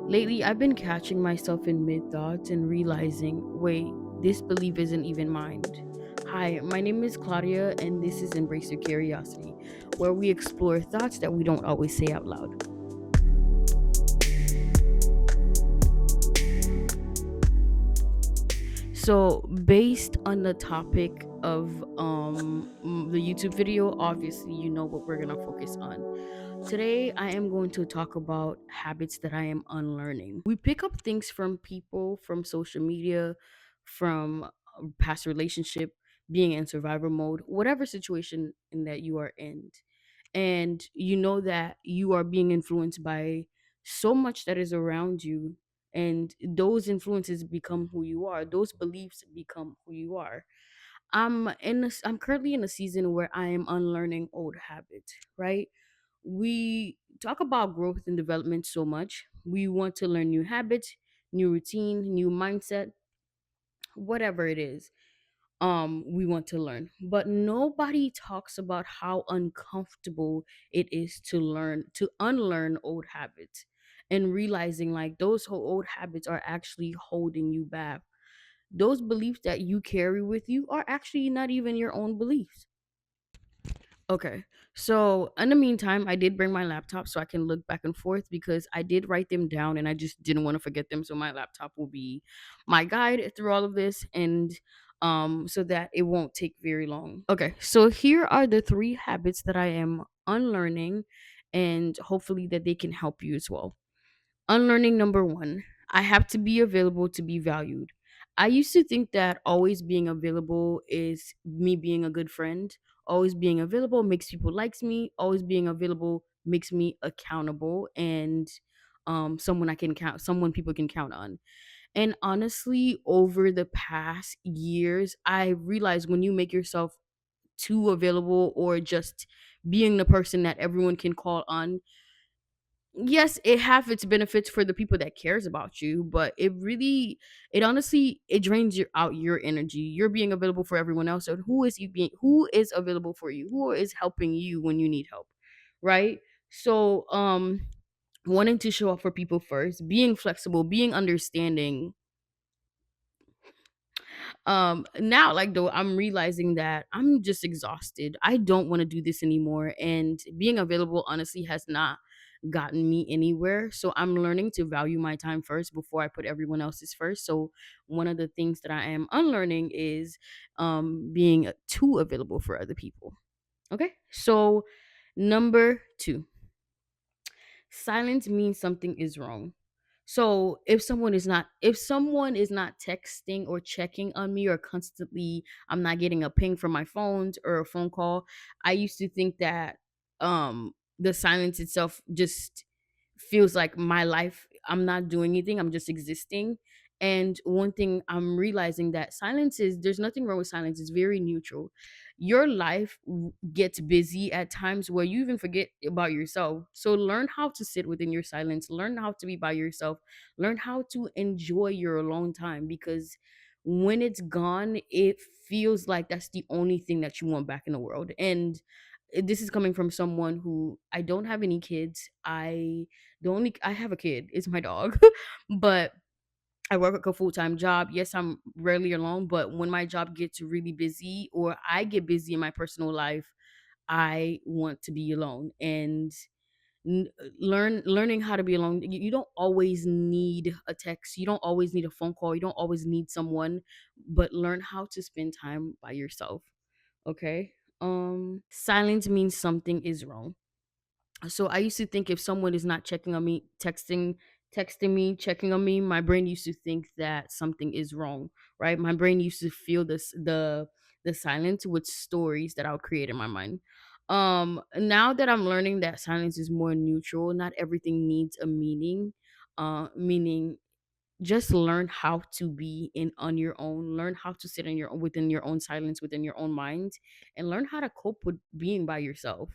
Lately, I've been catching myself in mid thoughts and realizing, wait, this belief isn't even mine. Hi, my name is Claudia, and this is Embrace Your Curiosity, where we explore thoughts that we don't always say out loud. So, based on the topic of the YouTube video, obviously you know what we're gonna focus on. Today, I am going to talk about habits that I am unlearning. We pick up things from people, from social media, from past relationship, being in survivor mode, whatever situation in that you are in, and you know that you are being influenced by so much that is around you, and those influences become who you are, those beliefs become who you are. I'm currently in a season where I am unlearning old habits, right? We talk about growth and development so much. We want to learn new habits, new routine, new mindset, whatever it is. We want to learn, but nobody talks about how uncomfortable it is to unlearn old habits, and realizing like those old habits are actually holding you back. Those beliefs that you carry with you are actually not even your own beliefs. Okay. So in the meantime, I did bring my laptop so I can look back and forth, because I did write them down and I just didn't want to forget them. So my laptop will be my guide through all of this, and so that it won't take very long. Okay. So here are the three habits that I am unlearning, and hopefully that they can help you as well. Unlearning number one, I have to be available to be valued. I used to think that always being available is me being a good friend. Always being available makes people likes me. Always being available makes me accountable and someone I can count, someone people can count on. And honestly, over the past years, I realized when you make yourself too available, or just being the person that everyone can call on, yes, it have its benefits for the people that cares about you, but it honestly, it drains your energy. You're being available for everyone else, so who is available for you, who is helping you when you need help, right? So wanting to show up for people first, being flexible, being understanding. Now, like, though, I'm realizing that I'm just exhausted, I don't want to do this anymore, and being available honestly has not gotten me anywhere. So I'm learning to value my time first before I put everyone else's first. So one of the things that I am unlearning is being too available for other people. Okay, so number two, silence means something is wrong. So if someone is not texting or checking on me, or constantly I'm not getting a ping from my phones or a phone call, I used to think that the silence itself just feels like my life. I'm not doing anything, I'm just existing. And one thing I'm realizing, that silence is there's nothing wrong with silence. It's very neutral. Your life gets busy at times where you even forget about yourself. So learn how to sit within your silence, learn how to be by yourself, learn how to enjoy your alone time, because when it's gone, it feels like that's the only thing that you want back in the world. And this is coming from someone who, I don't have any kids. I have a kid, it's my dog. But I work like a full-time job. Yes, I'm rarely alone, but when my job gets really busy, or I get busy in my personal life, I want to be alone. And learning how to be alone, you don't always need a text, you don't always need a phone call, you don't always need someone, but learn how to spend time by yourself. Okay. Silence means something is wrong. So I used to think if someone is not checking on me, texting me, checking on me, my brain used to think that something is wrong, right? My brain used to feel the silence with stories that I'll create in my mind. Now that I'm learning that silence is more neutral, not everything needs a meaning. Meaning, just learn how to be in on your own, learn how to sit in your within your own silence, within your own mind, and learn how to cope with being by yourself.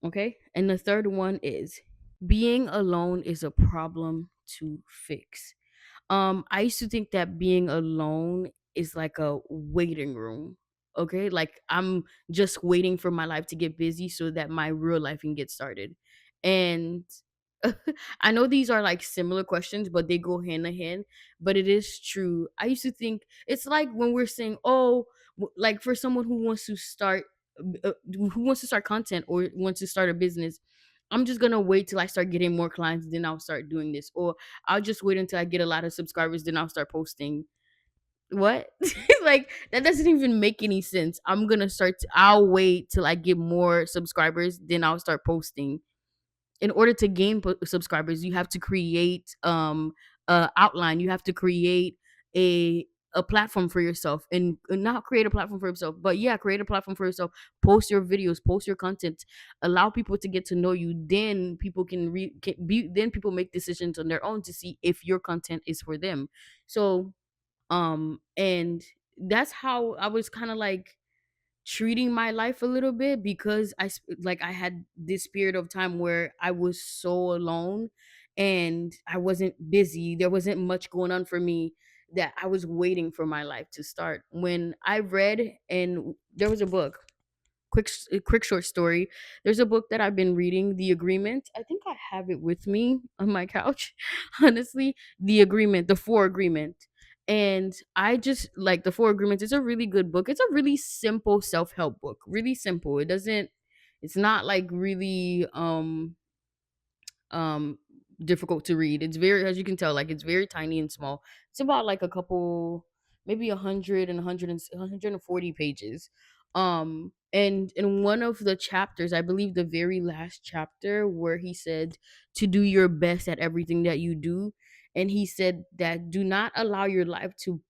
Okay. And the third one is, being alone is a problem to fix. I used to think that being alone is like a waiting room. Okay. Like I'm just waiting for my life to get busy so that my real life can get started. And I know these are like similar questions, but they go hand in hand. But it is true. I used to think it's like when we're saying, "Oh, like for someone who wants to start, who wants to start content or wants to start a business, I'm just gonna wait till I start getting more clients, then I'll start doing this, or I'll just wait until I get a lot of subscribers, then I'll start posting." What? Like that doesn't even make any sense. I'll wait till I get more subscribers, then I'll start posting. In order to gain subscribers, you have to create a outline, you have to create a a platform for yourself, and not create a platform for yourself, but yeah, create a platform for yourself. Post your videos, post your content, allow people to get to know you, then people then people make decisions on their own to see if your content is for them. So and that's how I was kind of like treating my life a little bit, because like I had this period of time where I was so alone and I wasn't busy. There wasn't much going on for me, that I was waiting for my life to start. When I read, and there was a book, quick short story. There's a book that I've been reading, The Agreement. I think I have it with me on my couch. Honestly, The Agreement, the Four Agreement. And I just like the Four Agreements. It's a really good book. It's a really simple self-help book. Really simple. It's not like really um difficult to read. It's very, as you can tell, like it's very tiny and small. It's about like a couple, maybe 100 and 100 and 140 pages. And in one of the chapters, I believe the very last chapter, where he said to do your best at everything that you do, and he said that do not allow your life to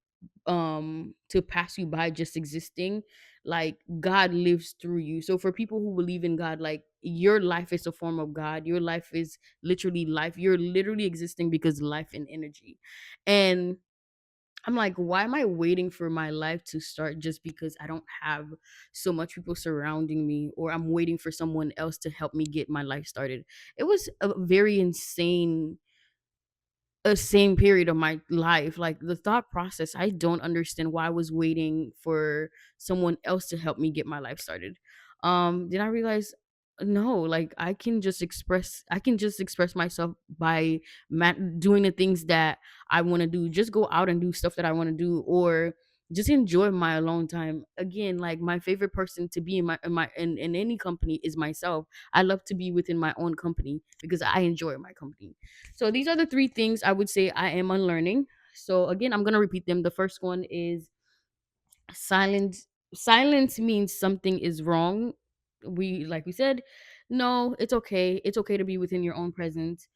pass you by just existing. Like God lives through you. So for people who believe in God, like your life is a form of God. Your life is literally life. You're literally existing because life and energy. And I'm like, why am I waiting for my life to start just because I don't have so much people surrounding me, or I'm waiting for someone else to help me get my life started? It was a very insane, a same period of my life. Like the thought process, I don't understand why I was waiting for someone else to help me get my life started. Then I realized, no, like I can just express myself by doing the things that I want to do. Just go out and do stuff that I want to do, or just enjoy my alone time. Again, like my favorite person to be in any company is myself. I love to be within my own company because I enjoy my company. So these are the three things I would say I am unlearning. So again, I'm gonna repeat them. The first one is silence. Silence means something is wrong. We, like we said, no, it's okay. It's okay to be within your own presence.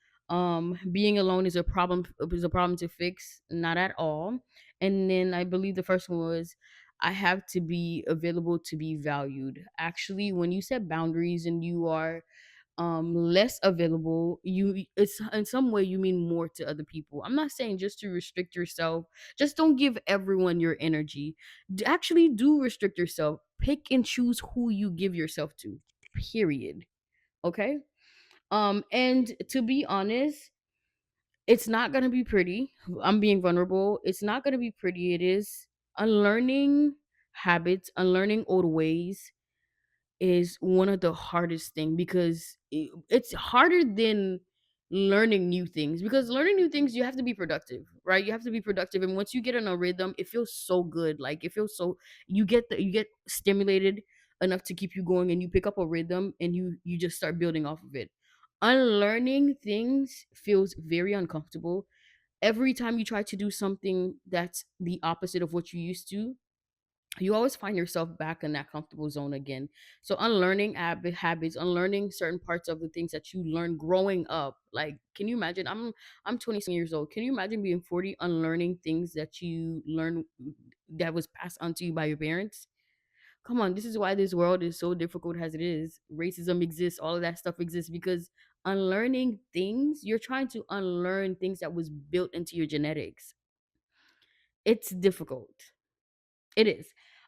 Being alone is a problem to fix, not at all. And then I believe the first one was, I have to be available to be valued. Actually, when you set boundaries and you are less available, it's in some way you mean more to other people. I'm not saying just to restrict yourself. Just don't give everyone your energy. Actually do restrict yourself. Pick and choose who you give yourself to, period. Okay. And to be honest, it's not gonna be pretty. I'm being vulnerable. It's not gonna be pretty. It is unlearning habits, unlearning old ways, is one of the hardest thing, because it's harder than learning new things. Because learning new things, you have to be productive, right? You have to be productive, and once you get in a rhythm, it feels so good. Like it feels so, you get stimulated enough to keep you going, and you pick up a rhythm, and you just start building off of it. Unlearning things feels very uncomfortable. Every time you try to do something that's the opposite of what you used to, you always find yourself back in that comfortable zone again. So unlearning habits, unlearning certain parts of the things that you learned growing up. Like, can you imagine? I'm 27 years old. Can you imagine being 40, unlearning things that you learned that was passed on to you by your parents? Come on, this is why this world is so difficult as it is. Racism exists, all of that stuff exists, because unlearning things, you're trying to unlearn things that was built into your genetics. It's difficult. It is.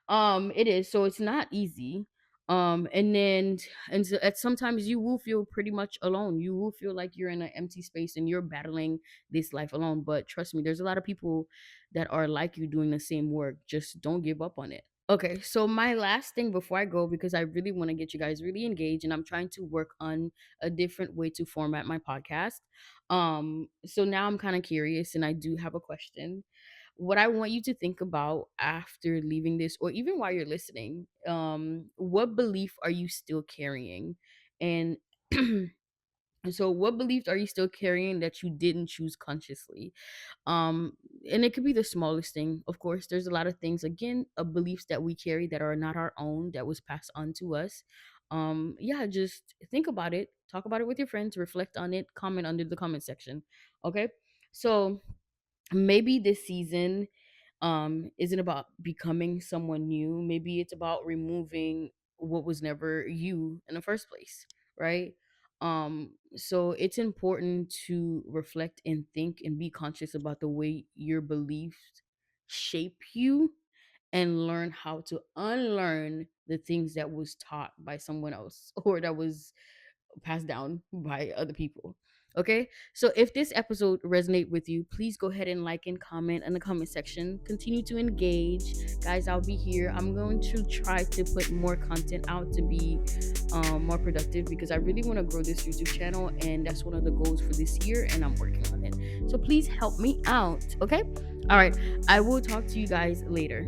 It is. So it's not easy. And then and so at sometimes you will feel pretty much alone. You will feel like you're in an empty space and you're battling this life alone. But trust me, there's a lot of people that are like you doing the same work. Just don't give up on it. Okay, so my last thing before I go, because I really want to get you guys really engaged, and I'm trying to work on a different way to format my podcast. So now I'm kind of curious, and I do have a question. What I want you to think about after leaving this, or even while you're listening, what belief are you still carrying? And so, what beliefs are you still carrying that you didn't choose consciously? And it could be the smallest thing. Of course, there's a lot of things, again, beliefs that we carry that are not our own, that was passed on to us. Yeah, just think about it, talk about it with your friends, reflect on it, comment under the comment section. Okay, so maybe this season isn't about becoming someone new. Maybe it's about removing what was never you in the first place, right? So it's important to reflect and think and be conscious about the way your beliefs shape you, and learn how to unlearn the things that was taught by someone else or that was passed down by other people. Okay, so if this episode resonate with you, please go ahead and like and comment in the comment section. Continue to engage, guys. I'll be here. I'm going to try to put more content out to be more productive, because I really want to grow this YouTube channel, and that's one of the goals for this year, and I'm working on it. So please help me out. Okay, all right. I will talk to you guys later.